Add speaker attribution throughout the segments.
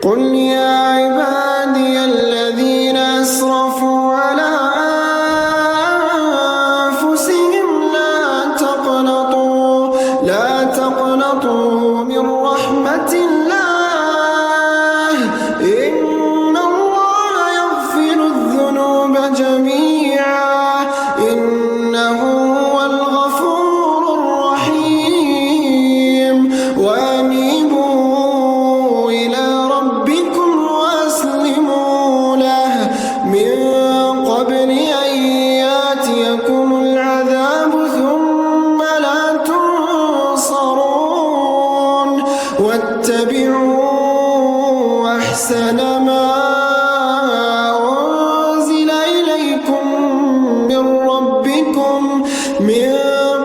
Speaker 1: قل يا عبادي الذين أسرفوا على أنفسهم لا تقنطوا من رحمة الله إن الله يغفر الذنوب جميعا إنه هو الغفور الرحيم وأنيبوا إلى ربكم وأسلموا له من قبل أن يأتيكم العذاب ثم لا تنصرون واتبعوا أحسن ما أنزل إليكم من ربكم من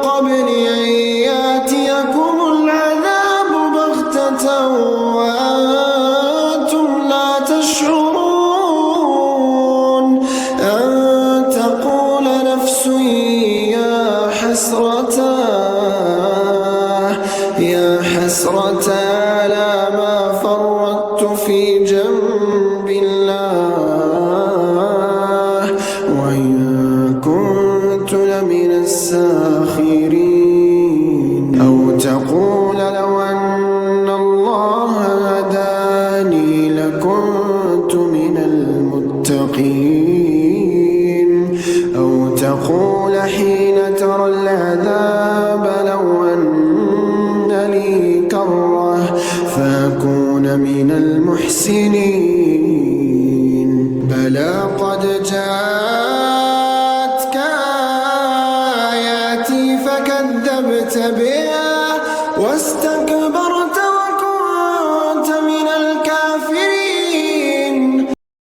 Speaker 1: قبل أن يأتيكم العذاب بغتة وأنتم لا تشعرون أن تقول نفس يا حسرة على ما فرطت في جنب الله وإن كنت لمن الساخرين أو تقول لو أن الله هداني لكنت من المتقين أو تقول حين ترى العذاب لو أن لي كرة فأكون من المحسنين بلى قد جاء